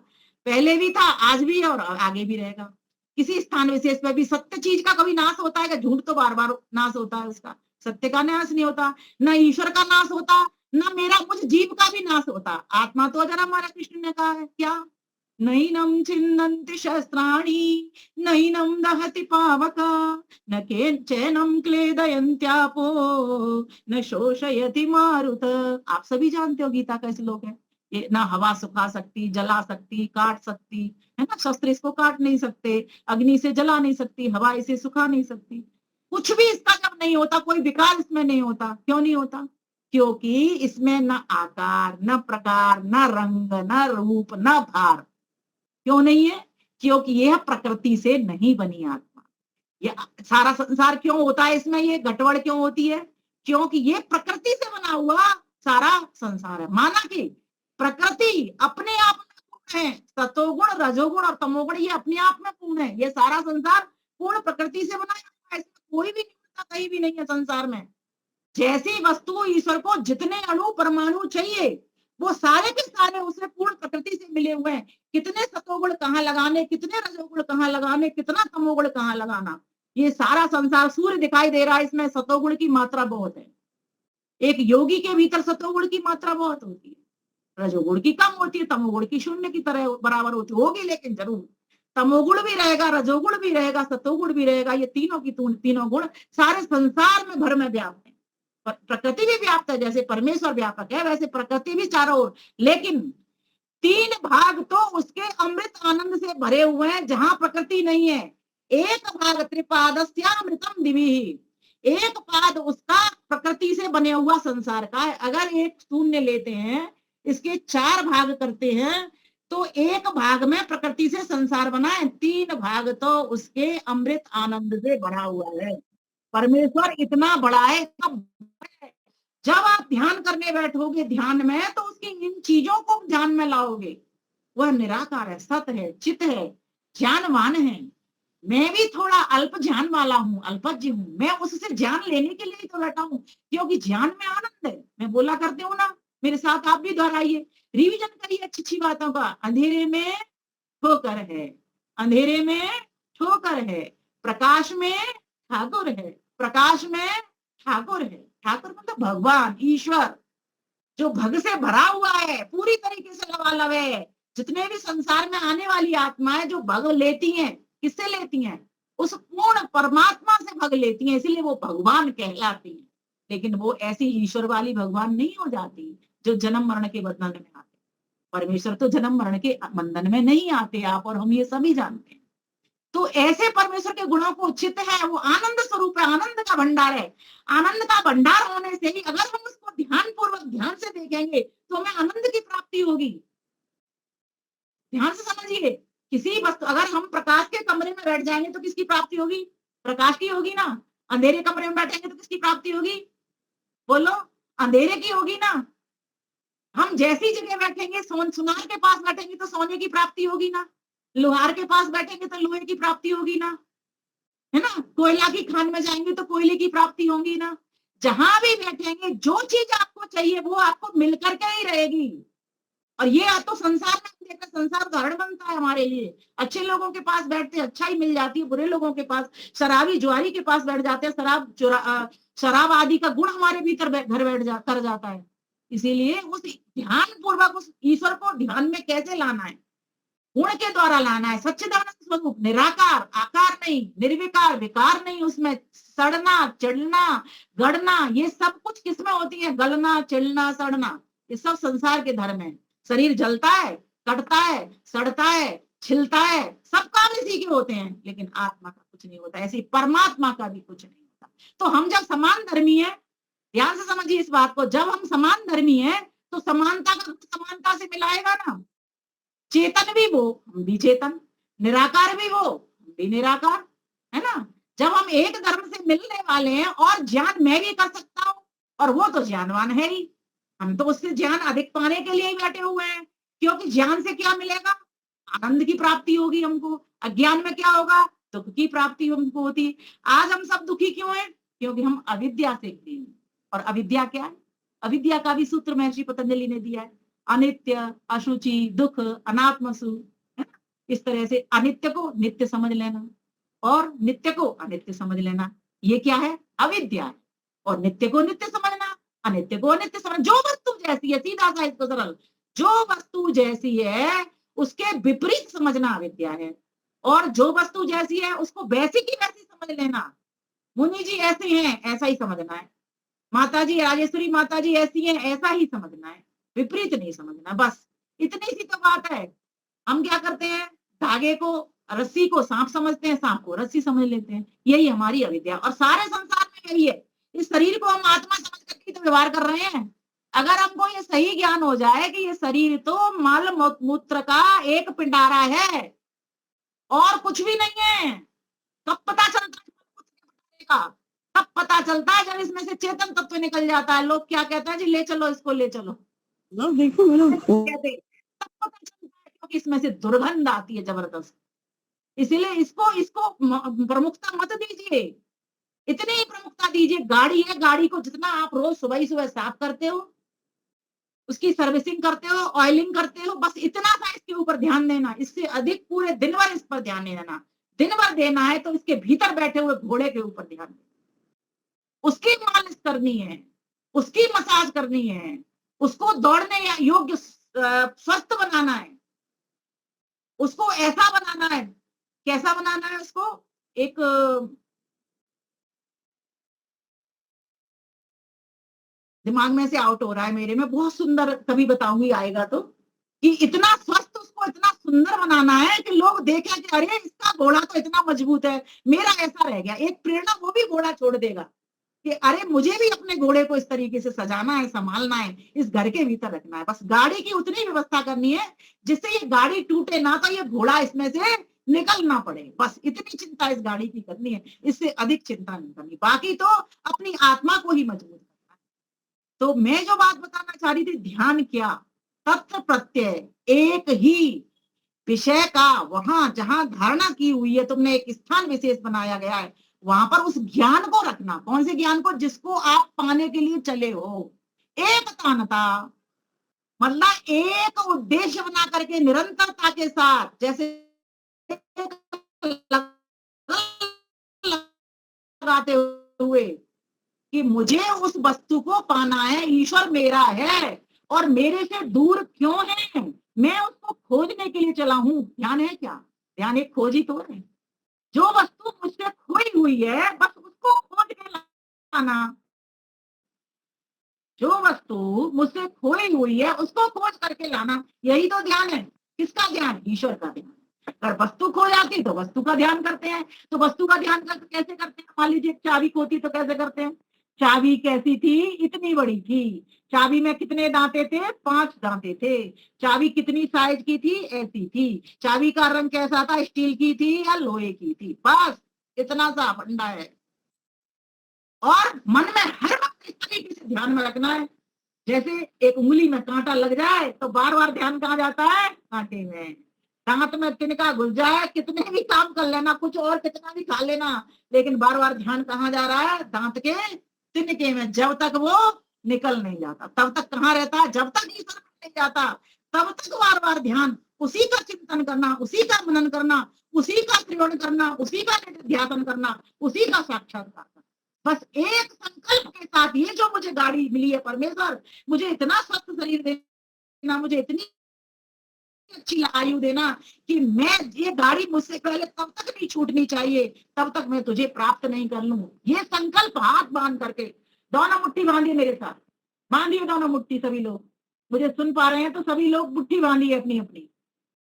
पहले भी था, आज भी है और आगे भी रहेगा। किसी स्थान विशेष पर भी सत्य चीज का कभी नाश होता है? झूठ तो बार बार नाश होता है उसका, सत्य का नाश नहीं होता। न ईश्वर का नाश होता, न मेरा मुझ जीव का भी नाश होता। आत्मा तो अजर, हमारा कृष्ण ने कहा है क्या, नैनं छिन्नन्ति शस्त्राणि, नैनं दहति पावका, न चैनं क्लेदयन्त्यापो, न शोषयति मारुत। आप सभी जानते हो गीता का श्लोक है ये। ना हवा सुखा सकती, जला सकती, काट सकती है ना। शस्त्र इसको काट नहीं सकते, अग्नि से जला नहीं सकती, हवा इसे सुखा नहीं सकती। कुछ भी इसका जब नहीं होता, कोई विकार इसमें नहीं होता। क्यों नहीं होता? क्योंकि इसमें न आकार, न प्रकार, न रंग, न रूप, न भार। क्यों नहीं है? क्योंकि यह प्रकृति से नहीं बनी आत्मा। ये सारा संसार क्यों होता है इसमें, ये गड़बड़ क्यों होती है? क्योंकि ये प्रकृति से बना हुआ सारा संसार है। माना कि प्रकृति अपने आप में पूर्ण है, सतोगुण, रजोगुण और तमोगुण ये अपने आप में पूर्ण है। ये सारा संसार पूर्ण प्रकृति से बनाया हुआ है, इसमें कोई भी न्यूनता कहीं भी नहीं है संसार में। जैसी वस्तु ईश्वर को जितने अणु परमाणु चाहिए, वो सारे के सारे उससे पूर्ण प्रकृति से मिले हुए हैं। कितने सतोगुण कहाँ लगाने, कितने रजोगुण कहाँ लगाने, कितना तमोगुण कहाँ लगाना, ये सारा संसार सूर्य दिखाई दे रहा है, इसमें सतोगुण की मात्रा बहुत है। एक योगी के भीतर सतोगुण की मात्रा बहुत होती है, रजोगुण की कम होती है, तमोगुण की शून्य की तरह बराबर होती होगी, लेकिन जरूर तमोगुण भी रहेगा, रजोगुण भी रहेगा, सतोगुण भी रहेगा। ये तीनों की तीनों गुण सारे संसार में भर में व्याप्त है। प्रकृति भी व्याप्त है, जैसे परमेश्वर व्यापक है वैसे प्रकृति भी चारों ओर। लेकिन 3 भाग तो उसके अमृत आनंद से भरे हुए हैं जहां प्रकृति नहीं है। एक भाग त्रिपादस्यामृतम दिवी, एक पाद उसका प्रकृति से बने हुआ संसार का है। अगर एक शून्य लेते हैं, इसके 4 भाग करते हैं, तो एक भाग में प्रकृति से संसार बना है, 3 भाग तो उसके अमृत आनंद से भरा हुआ है। परमेश्वर इतना बड़ा है, जब आप ध्यान करने बैठोगे ध्यान में, तो उसकी इन चीजों को ध्यान में लाओगे। वह निराकार है, सत है, चित है, ज्ञानवान है। मैं भी थोड़ा अल्प ज्ञान वाला हूँ, अल्पज्ञ हूँ, मैं उससे ज्ञान लेने के लिए ही तो बैठा हूँ, क्योंकि ज्ञान में आनंद है। मैं बोला करती हूँ ना, मेरे साथ आप भी दोहराइए, रिवीजन करिए अच्छी अच्छी बातों का। अंधेरे में ठोकर है, अंधेरे में ठोकर है, प्रकाश में ठाकुर है, प्रकाश में ठाकुर है। ठाकुर मतलब भगवान, ईश्वर, जो भग से भरा हुआ है, पूरी तरीके से लबालब है। जितने भी संसार में आने वाली आत्माएं जो भग लेती हैं, किससे लेती हैं? उस पूर्ण परमात्मा से भग लेती हैं, इसलिए वो भगवान कहलाती हैं। लेकिन वो ऐसी ईश्वर वाली भगवान नहीं हो जाती जो जन्म मरण के बंधन में आते। परमेश्वर तो जन्म मरण के बंधन में नहीं आते, आप और हम ये सभी जानते हैं। तो ऐसे परमेश्वर के गुणों को उचित है, वो आनंद स्वरूप है, आनंद का भंडार है। आनंद का भंडार होने से ही अगर हम उसको ध्यान पूर्वक ध्यान से देखेंगे तो हमें आनंद की प्राप्ति होगी। ध्यान से समझिए, किसी वस्तु, अगर हम प्रकाश के कमरे में बैठ जाएंगे तो किसकी प्राप्ति होगी? प्रकाश की होगी ना। अंधेरे कमरे में बैठेंगे तो किसकी प्राप्ति होगी? बोलो, अंधेरे की होगी ना। हम जैसी जगह बैठेंगे, सुनार के पास बैठेंगे तो सोने की प्राप्ति होगी ना, लोहार के पास बैठेंगे तो लोहे की प्राप्ति होगी ना, है ना। कोयला की खान में जाएंगे तो कोयले की प्राप्ति होगी ना। जहां भी बैठेंगे, जो चीज आपको चाहिए वो आपको मिल करके ही रहेगी। और ये तो संसार में देखकर संसार उदाहरण बनता है हमारे लिए। अच्छे लोगों के पास बैठते अच्छा ही मिल जाती है, बुरे लोगों के पास, शराबी जुआरी के पास बैठ जाते हैं, शराब आदि का गुण हमारे भीतर घर बैठ कर जाता है। इसीलिए उस ध्यान पूर्वक उस ईश्वर को ध्यान में कैसे लाना है? गुण के द्वारा लाना है। सच्चिदानंद स्वरूप, निराकार, आकार नहीं, निर्विकार, विकार नहीं, उसमें सड़ना, चढ़ना, गड़ना, ये सब कुछ किसमें होती है? गलना, चिड़ना, सड़ना, ये सब संसार के धर्म है। शरीर जलता है, कटता है, सड़ता है, छिलता है, सब काम इसी के होते हैं, लेकिन आत्मा का कुछ नहीं होता। ऐसी परमात्मा का भी कुछ नहीं होता। तो हम जब समान धर्मी है, ध्यान से समझिए इस बात को, जब हम समान धर्मी है तो समानता का समानता से मिलाएगा ना। चेतन भी वो, हम भी चेतन, निराकार भी वो, हम भी निराकार, है ना। जब हम एक धर्म से मिलने वाले हैं, और ज्ञान मैं भी कर सकता हूँ और वो तो ज्ञानवान है ही, हम तो उससे ज्ञान अधिक पाने के लिए ही बैठे हुए हैं। क्योंकि ज्ञान से क्या मिलेगा? आनंद की प्राप्ति होगी हमको। अज्ञान में क्या होगा? दुख की प्राप्ति हमको होती है। आज हम सब दुखी क्यों हैं? क्योंकि हम अविद्या से घिरे हैं। और अविद्या क्या है? अविद्या का भी सूत्र महर्षि पतंजलि ने दिया है, अनित्य, अशुचि, दुख, अनात्मसु, है ना। इस तरह से अनित्य को नित्य समझ लेना और नित्य को अनित्य समझ लेना, ये क्या है? अविद्या है। और नित्य को नित्य समझना, अनित्य को अनित्य समझ। जो वस्तु जैसी है, सीधा सा इसको सरल, जो वस्तु जैसी है उसके विपरीत समझना अविद्या है। और जो वस्तु जैसी है उसको वैसी की वैसी समझ लेना। मुनि जी ऐसे हैं, ऐसा ही समझना है। माता जी, राजेश्वरी माता जी ऐसी हैं, ऐसा ही समझना है, विपरीत नहीं समझना। बस इतनी सी तो बात है। हम क्या करते हैं? धागे को, रस्सी को सांप समझते हैं, सांप को रस्सी समझ लेते हैं। यही हमारी अविद्या। और सारे संसार में यही है। इस शरीर को हम आत्मा समझ करके तो व्यवहार कर रहे हैं। अगर हमको ये सही ज्ञान हो जाए कि ये शरीर तो मल मूत्र का एक पिंडारा है और कुछ भी नहीं है, कब पता चलता है? तब पता चलता है जब इसमें से चेतन तत्व निकल जाता है। लोग क्या कहते हैं? जी ले चलो इसको, ले चलो, देखो कहते, तब पता चलता है, क्योंकि इसमें से दुर्गंध आती है जबरदस्त। इसीलिए इसको इसको प्रमुखता मत दीजिए, इतनी ही प्रमुखता दीजिए। गाड़ी है, गाड़ी को जितना आप रोज सुबह ही सुबह साफ करते हो, उसकी सर्विसिंग करते हो, ऑयलिंग करते हो, बस इतना सा इसके ऊपर ध्यान देना। इससे अधिक पूरे दिन भर इस पर ध्यान नहीं देना। दिन भर देना है तो इसके भीतर बैठे हुए घोड़े के ऊपर ध्यान देना, उसकी मालिश करनी है, उसकी मसाज करनी है, उसको दौड़ने या योग्य स्वस्थ बनाना है, उसको ऐसा बनाना है। कैसा बनाना है उसको? एक दिमाग में से आउट हो रहा है मेरे में, बहुत सुंदर, कभी बताऊंगी आएगा तो, कि इतना स्वस्थ, उसको इतना सुंदर बनाना है कि लोग देखें कि अरे इसका घोड़ा तो इतना मजबूत है, मेरा ऐसा रह गया। एक प्रेरणा वो भी घोड़ा छोड़ देगा। कि अरे मुझे भी अपने घोड़े को इस तरीके से सजाना है, संभालना है, इस घर के भीतर रखना है। बस गाड़ी की उतनी व्यवस्था करनी है जिससे ये गाड़ी टूटे ना, तो ये घोड़ा इसमें से निकल ना पड़े। बस इतनी चिंता इस गाड़ी की करनी है, इससे अधिक चिंता नहीं करनी। बाकी तो अपनी आत्मा को ही मजबूत करना है। तो मैं जो बात बताना चाह रही थी, ध्यान क्या, तत्व प्रत्यय, एक ही विषय का वहां जहां धारणा की हुई है, तुमने एक स्थान विशेष बनाया गया है, वहां पर उस ज्ञान को रखना। कौन से ज्ञान को? जिसको आप पाने के लिए चले हो। एक तानता मतलब एक उद्देश्य बना करके निरंतरता के साथ, जैसे लगाते हुए कि मुझे उस वस्तु को पाना है, ईश्वर मेरा है और मेरे से दूर क्यों है, मैं उसको खोजने के लिए चला हूं। ध्यान है क्या? ध्यान एक खोज ही तो है। जो वस्तु मुझसे खोई हुई है बस उसको खोज के लाना। जो वस्तु मुझसे खोई हुई है उसको खोज करके लाना, यही तो ध्यान है। किसका ध्यान? ईश्वर का ध्यान। अगर वस्तु खो जाती तो वस्तु का ध्यान करते हैं। तो वस्तु का ध्यान कैसे करते हैं? मान लीजिए चाबी खोती तो कैसे करते हैं? चाबी कैसी थी? इतनी बड़ी थी। चाबी में कितने दांते थे? 5 दांते थे। चाबी कितनी साइज की थी? ऐसी थी। चाबी का रंग कैसा था? स्टील की थी या लोहे की थी? बस इतना सा फंडा है। और मन में हर वक्त इस तरीके से ध्यान में रखना है, जैसे एक उंगली में कांटा लग जाए तो बार बार ध्यान कहाँ जाता है? कांटे में। दांत में तिनका घुस जाए, कितने भी काम कर लेना, कुछ और कितना भी खा लेना, लेकिन बार बार ध्यान कहाँ जा रहा है? दांत के तिनके में। जब तक वो निकल नहीं जाता तब तक कहाँ रहता है? जब तक ईश्वर नहीं जाता तब तक बार बार ध्यान, उसी का चिंतन करना, उसी का मनन करना, उसी का श्रवण करना, उसी का ध्यान करना, उसी का साक्षात्कार करना। बस एक संकल्प के साथ, ये जो मुझे गाड़ी मिली है परमेश्वर, मुझे इतना स्वस्थ शरीर देना, मुझे इतनी अच्छी आयु देना कि मैं ये गाड़ी मुझसे पहले तब तक नहीं छूटनी चाहिए, तब तक मैं तुझे प्राप्त नहीं कर लूं। ये संकल्प हाथ बांध करके, दोनों मुट्ठी बांधिए मेरे साथ, बांधिए दोनों मुट्ठी। सभी लोग मुझे सुन पा रहे हैं तो सभी लोग मुट्ठी बांधिए, अपनी अपनी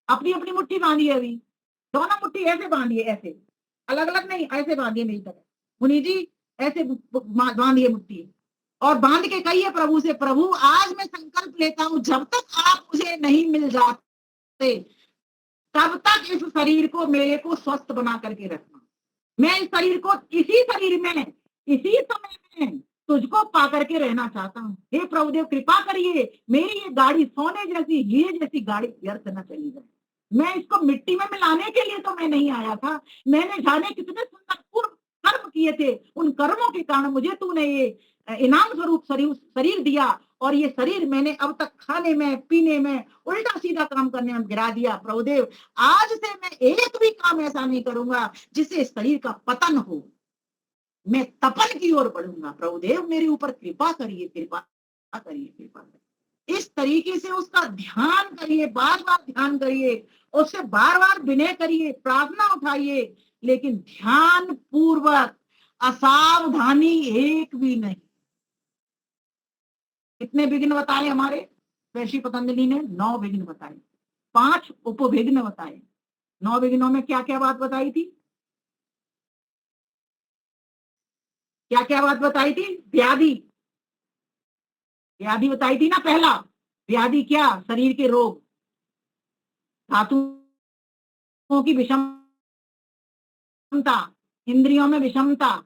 अपनी अपनी मुट्ठी बांधिए। अभी दोनों मुट्ठी ऐसे बांधिए, ऐसे अलग अलग नहीं, ऐसे बांधिए मेरी तरह। मुनि जी ऐसे बांधिए मुट्ठी और बांध के कहिए प्रभु से, प्रभु आज मैं संकल्प लेता हूं, जब तक आप मुझे नहीं मिल जाते तब तक इस शरीर को, मेरे को स्वस्थ बना करके रखना। मैं इस शरीर को, इसी शरीर में, इसी समय में तुझको पा करके रहना चाहता हूँ। हे प्रभुदेव कृपा करिए, मेरी ये गाड़ी सोने जैसी, हीरे जैसी गाड़ी व्यर्थ न चली जाए। मैं इसको मिट्टी में मिलाने के लिए तो मैं नहीं आया था। मैंने जाने कितने सुंदर पूर्व कर्म किए थे, उन कर्मों के कारण मुझे तूने ये इनाम स्वरूप शरीर दिया, और ये शरीर मैंने अब तक खाने में, पीने में, उल्टा सीधा काम करने में गिरा दिया। प्रभुदेव आज से मैं एक भी काम ऐसा नहीं करूंगा जिससे शरीर का पतन हो। मैं तपन की ओर बढ़ूंगा। प्रभुदेव मेरे ऊपर कृपा करिए, कृपा करिए, कृपा करिए। इस तरीके से उसका ध्यान करिए, बार बार ध्यान करिए, उससे बार बार विनय करिए, प्रार्थना उठाइए, लेकिन ध्यान पूर्वक, असावधानी एक भी नहीं। कितने विघ्न बताए हमारे ऋषि पतंजलि ने? 9 विघ्न बताए, 5 उपविघ्न बताए। 9 विघ्नों में क्या क्या बात बताई थी? क्या क्या बात बताई थी? व्याधि, व्याधि बताई थी ना। पहला व्याधि क्या? शरीर के रोग, धातुओं की विषमता, इंद्रियों में विषमता,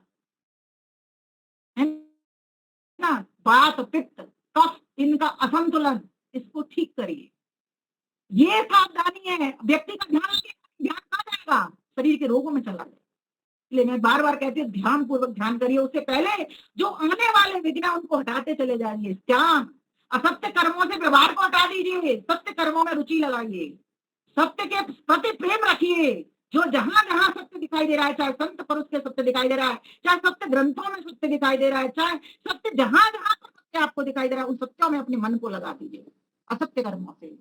है ना, वात पित्त कफ, इनका असंतुलन, इसको ठीक करिए। ये सावधानी है। व्यक्ति का ध्यान कहाँ जाएगा? शरीर के रोगों में चला जाएगा। इसलिए मैं बार बार कहती हूँ ध्यान पूर्वक ध्यान करिए। उससे पहले जो आने वाले विघ्न उनको हटाते चले जाइए। ध्यान, असत्य कर्मों से व्यवहार को हटा दीजिए, सत्य कर्मों में रुचि लगाइए, सत्य के प्रति प्रेम रखिए। जो जहां जहां सत्य दिखाई दे रहा है, चाहे संत पुरुष के सत्य दिखाई दे रहा है, चाहे सत्य ग्रंथों में सत्य दिखाई दे रहा है, चाहे सत्य जहां जहां पर सत्य आपको दिखाई दे रहा है, उन सत्यों में अपने मन को लगा दीजिए। असत्य कर्मों से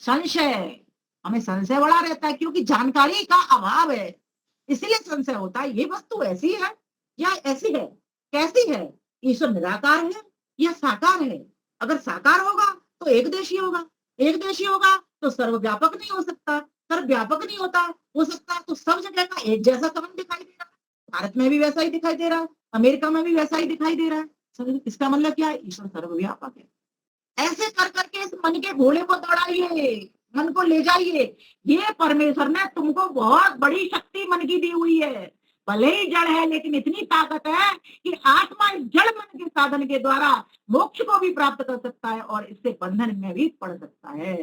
संशय, हमें संशय बड़ा रहता है क्योंकि जानकारी का अभाव है, इसलिए संशय होता है। ये वस्तु ऐसी है या ऐसी है, कैसी है? ईश्वर निराकार है या साकार है? अगर साकार होगा तो एक देशी होगा, एक देशी होगा तो सर्वव्यापक नहीं हो सकता, सर्वव्यापक नहीं हो सकता तो सब जगह का एक जैसा कवन दिखाई दे रहा है। भारत में भी वैसा ही दिखाई दे रहा है। अमेरिका में भी वैसा ही दिखाई दे रहा है। इसका मतलब क्या है? ईश्वर सर्वव्यापक है। ऐसे कर करके इस मन के घोड़े को दौड़ाइए, मन को ले जाइए। ये परमेश्वर ने तुमको बहुत बड़ी शक्ति मन की दी हुई है। भले ही जड़ है, लेकिन इतनी ताकत है कि आत्मा इस जड़ मन के साधन के द्वारा मोक्ष को भी प्राप्त कर सकता है और इससे बंधन में भी पड़ सकता है।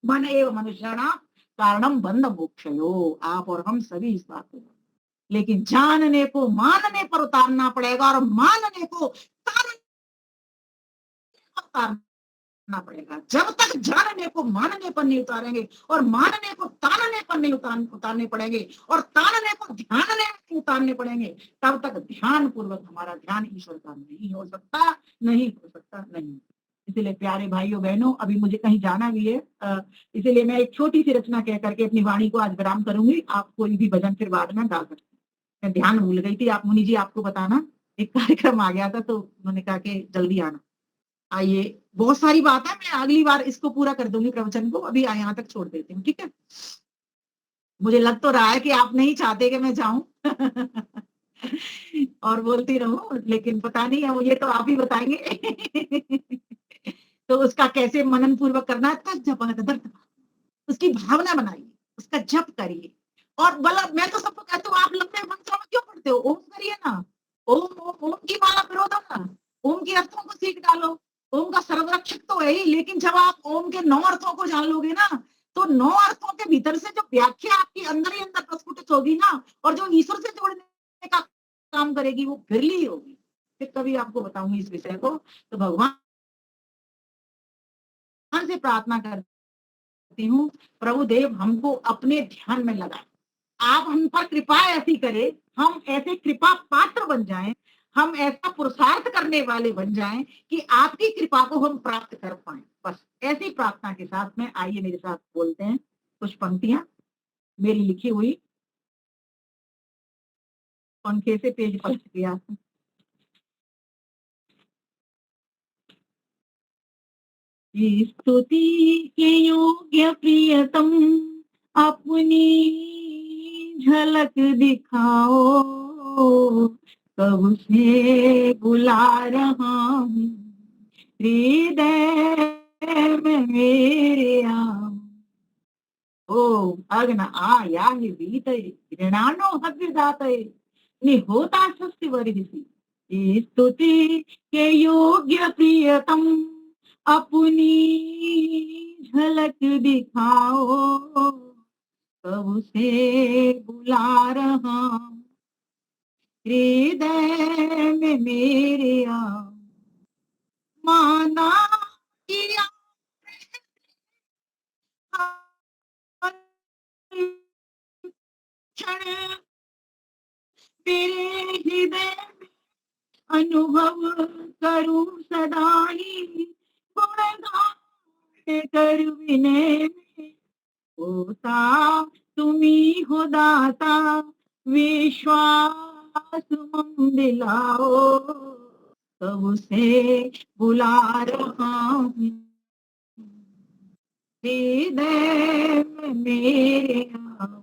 मन एवं मनुष्याणां कारणम बंध मोक्षयो। आप और हम सभी इस बात को, लेकिन जानने को मानने पर उतारना पड़ेगा और मानने को उतारना पड़ेगा। जब तक जानने को मानने पर नहीं उतारेंगे और मानने को तानने पर नहीं उतारने पड़ेंगे और तानने को ध्यान में उतारने पड़ेंगे, तब तक ध्यान पूर्वक हमारा ध्यान ईश्वर का नहीं हो सकता, नहीं हो सकता, नहीं। इसीलिए प्यारे भाइयों बहनों, अभी मुझे कहीं जाना भी है, इसीलिए मैं एक छोटी सी रचना कह करके अपनी वाणी को आज विराम करूंगी। आप कोई भी भजन फिर बाद में गा सकते हैं। मैं ध्यान भूल गई थी, आप मुनि जी आपको बताना, एक कार्यक्रम आ गया था तो उन्होंने कहा कि जल्दी आना। आइए, बहुत सारी बात है, मैं अगली बार इसको पूरा कर दूंगी प्रवचन को, अभी यहाँ तक छोड़ देती हूँ, ठीक है। मुझे लग तो रहा है कि आप नहीं चाहते कि मैं जाऊं और बोलती रहूं, लेकिन पता नहीं है, ये तो आप ही बताएंगे तो उसका कैसे मनन पूर्वक करना है, उसकी भावना बनाइए, उसका जप करिए। और बोला, मैं तो सबको कहती हूँ, आप लंबे मंत्रों में क्यों पढ़ते हो? ओम करिए ना, ओम ओम ओम की माला पिरो दो ना, ओम के अर्थों को सीख डालो। ओम का सर्वरक्षक तो है ही, लेकिन जब आप ओम के 9 अर्थों को जान लोगे ना, तो 9 अर्थों के भीतर से जो व्याख्या आपकी अंदर ही अंदर प्रस्फुटित होगी ना, और जो ईश्वर से जोड़ने का काम करेगी, वो बिरली होगी। फिर कभी आपको बताऊंगी इस विषय को। तो भगवान से प्रार्थना करती हूँ, प्रभु देव हमको अपने ध्यान में लगाए, आप हम पर कृपा ऐसी करें, हम ऐसे कृपा पात्र बन जाएं, हम ऐसा पुरुषार्थ करने वाले बन जाएं कि आपकी कृपा को हम प्राप्त कर पाए। बस ऐसी प्रार्थना के साथ में आइए मेरे साथ बोलते हैं कुछ पंक्तियां मेरी लिखी हुई। पंखे से पेज पलट गया। स्तुति के योग्य प्रियतम, अपनी झलक दिखाओ, कब से बुला रहा हूँ हृदय में मेरे आओ। ओम अग्न आयाहि वीतये ऋणानो हव्यदातये निहोता स्वस्ति वरिदिति। स्तुति के योग्य प्रियतम, अपनी झलक दिखाओ, कब से बुला रहा हृदय में मेरे आओ। माना किया क्षण मेरे हृदय अनुभव करूं सदा ही, गुणगान कर विनय में होता तुम्ही हो दाता, विश्वास मन दिलाओ, कब से बुला रहा हूँ हृदय में मेरे आओ।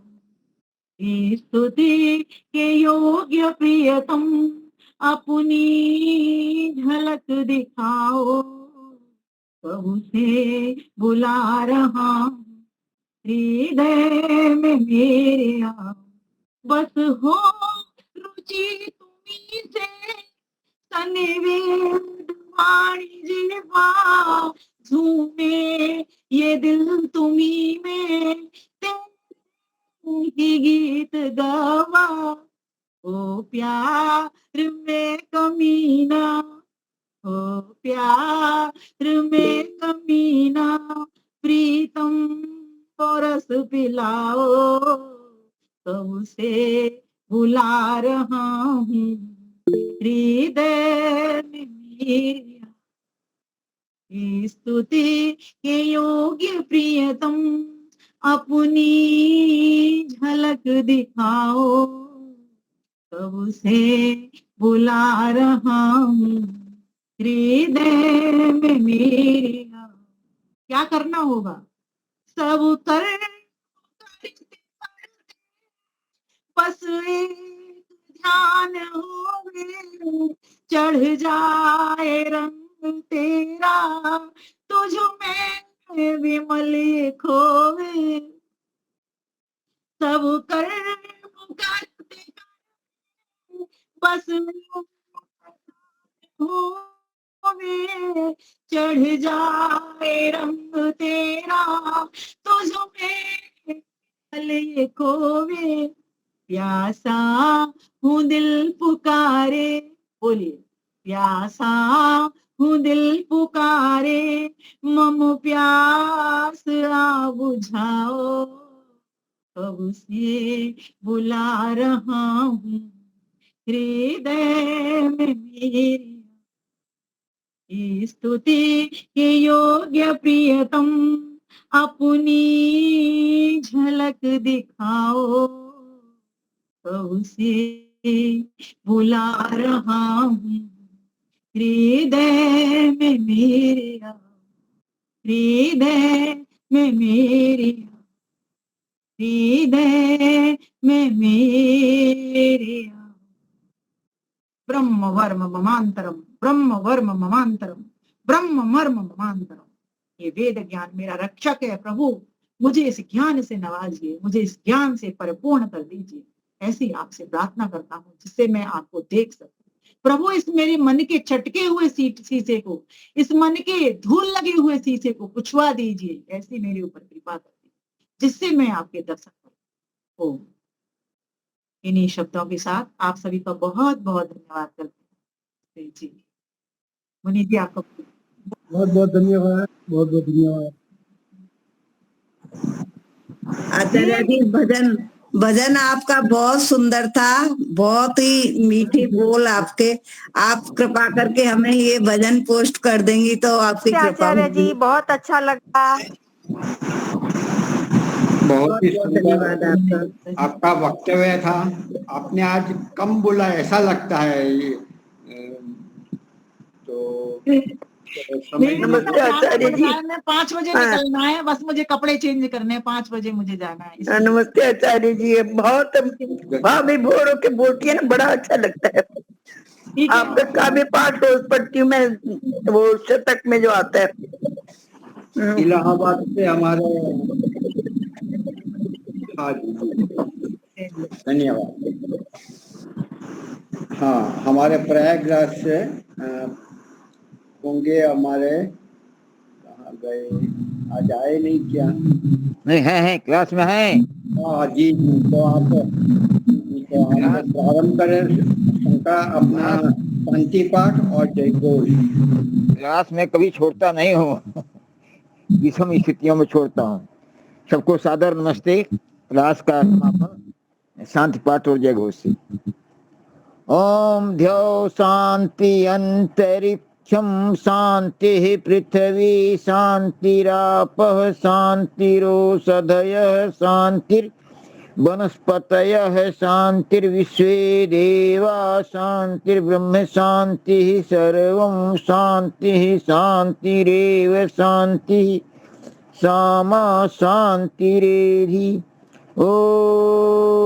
स्तुति के योग्य प्रियतम, अपनी झलक दिखाओ, कब से बुला रहा हृदय में मेरे आओ। बस हो रुचि तुम्ही से, तनवेद वाणी जिह्वा, झूमे ये दिल तुम्ही में, ही गीत गावा। ओ प्यार में कमीना, ओ प्यार में कमीना, प्रीतम को रस पिलाओ, कब से बुला रहा हूँ हृदय में मेरे। स्तुति के योग्य प्रियतम, अपनी झलक दिखाओ, कब से बुला रहा हूँ हृदय में मेरे। क्या करना होगा? सब कर बस एक स्नान होवे, चढ़ जाए रंग तेरा, तुझ में विमल खोवे। सब कर्म करते बस होवे, चढ़ जाए रंग तेरा, तुझ में विमल खोवे। प्यासा हूँ दिल पुकारे, बोलिए, प्यासा हूँ दिल पुकारे, मम प्यास आ बुझाओ, कब से बुला रहा हूँ हृदय में मेरी, स्तुति के योग्य प्रियतम, अपनी झलक दिखाओ, कब से बुला रहा हूँ हृदय में मेरे, हृदय में मेरे, हृदय में मेरे। ब्रह्म वर्म ममांतरम, ब्रह्म वर्म ममांतरम, ब्रह्म मर्म ममांतरम। ये वेद ज्ञान मेरा रक्षक है प्रभु, मुझे इस ज्ञान से नवाजिए, मुझे इस ज्ञान से परिपूर्ण कर दीजिए। ऐसी आपसे प्रार्थना करता हूँ जिससे मैं आपको देख सकूं। प्रभु इस मेरे मन के चटके हुए शीशे को, इस मन के धूल लगे हुए शीशे को पुछवा दीजिए, ऐसी मेरे ऊपर कृपा कर दीजिए जिससे मैं आपके दर्शन करूं। ओम। इन्हीं शब्दों के साथ आप सभी का बहुत बहुत धन्यवाद करते हैं जी। मुनि जी आपको बहुत बहुत धन्यवाद, बहुत बहुत धन्यवाद। आचार्य जी, भजन आपका बहुत सुंदर था, बहुत ही मीठे बोल आपके। आप कृपा करके हमें ये भजन पोस्ट कर देंगी तो आपकी कृपा आचार्य जी, होगी। बहुत अच्छा लगा। बहुत ही बहुत सुंदर धन्यवाद आपका। आपका वक्तव्य था। आपने आज कम बोला ऐसा लगता है ये, तो समय नमस्ते आचार्य जी। मैं 5 बजे निकलना है, बस मुझे कपड़े चेंज करने हैं, 5 बजे मुझे जाना है। नमस्ते आचार्य जी, बहुत भाभी भोर होके बोलती है ना, बड़ा अच्छा लगता है। आपका काव्य पाठ रोज पढ़ती हूँ मैं, वो शतक में जो आता है। इलाहाबाद से हमारे, हाँ जी, धन्यवाद। हाँ, हमारे प्रयागराज से होंगे हमारे, कहाँ गए, आज आए नहीं क्या? नहीं है क्लास में है। हाँ जी, तो आप हम प्रारंभ करें उनका अपना शांति पाठ और जय घोष। क्लास में कभी छोड़ता नहीं हूँ, विषम स्थितियों में छोड़ता हूँ। सबको सादर नमस्ते। क्लास का समापन शांति पाठ और जय घोष से। ओम ध्यो शांति अंतरिक्षम शांति पृथ्वी शांतिरापः शांतिरोषधयः शांतिर वनस्पतयः शांतिर्विश्वे देवा शांतिर्ब्रह्म शांतिः सर्वं शांतिः शांतिरेव शांतिः सामा शांतिरेधि। ओम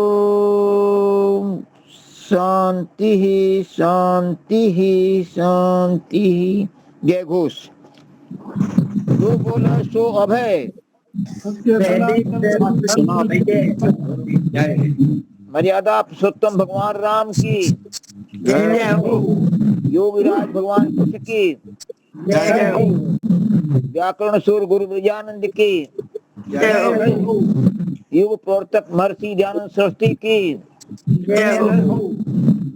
शांतिः शांतिः शांतिः। जय घोष। जो बोला सो अभय। मर्यादा पुरुषोत्तम भगवान राम की जय हो। योगीराज भगवान कृष्ण की जय हो। व्याकरण सूर गुरु ब्रजानंद की जय हो। युग प्रवर्तक महर्षि दयानंद सरस्वती की जय हो।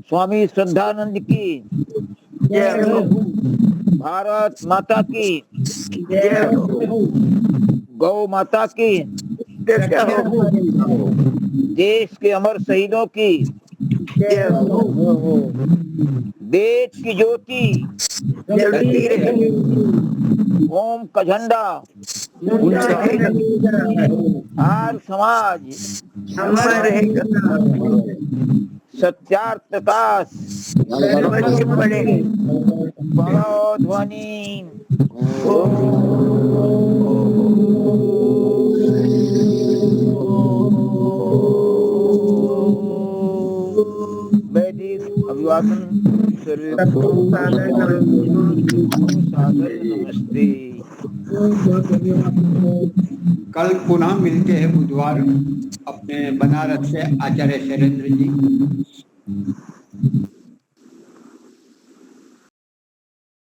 स्वामी श्रद्धानंद की जय हो। भारत माता की जय हो। गौ माता की जय हो। देश के अमर शहीदों की जय हो। देश की ज्योति जल्दी रहे। ओम का झंडा हर समाज अमर रहेगा। सत्यार्थ प्रकाश सर्वोच्च पड़े। बड़ो ध्वनि। वैदिक सबको सादर नमस्ते। बहुत बहुत धन्यवाद। कल पुनः मिलते हैं बुधवार अपने बनारस से आचार्य शैलेंद्र जी।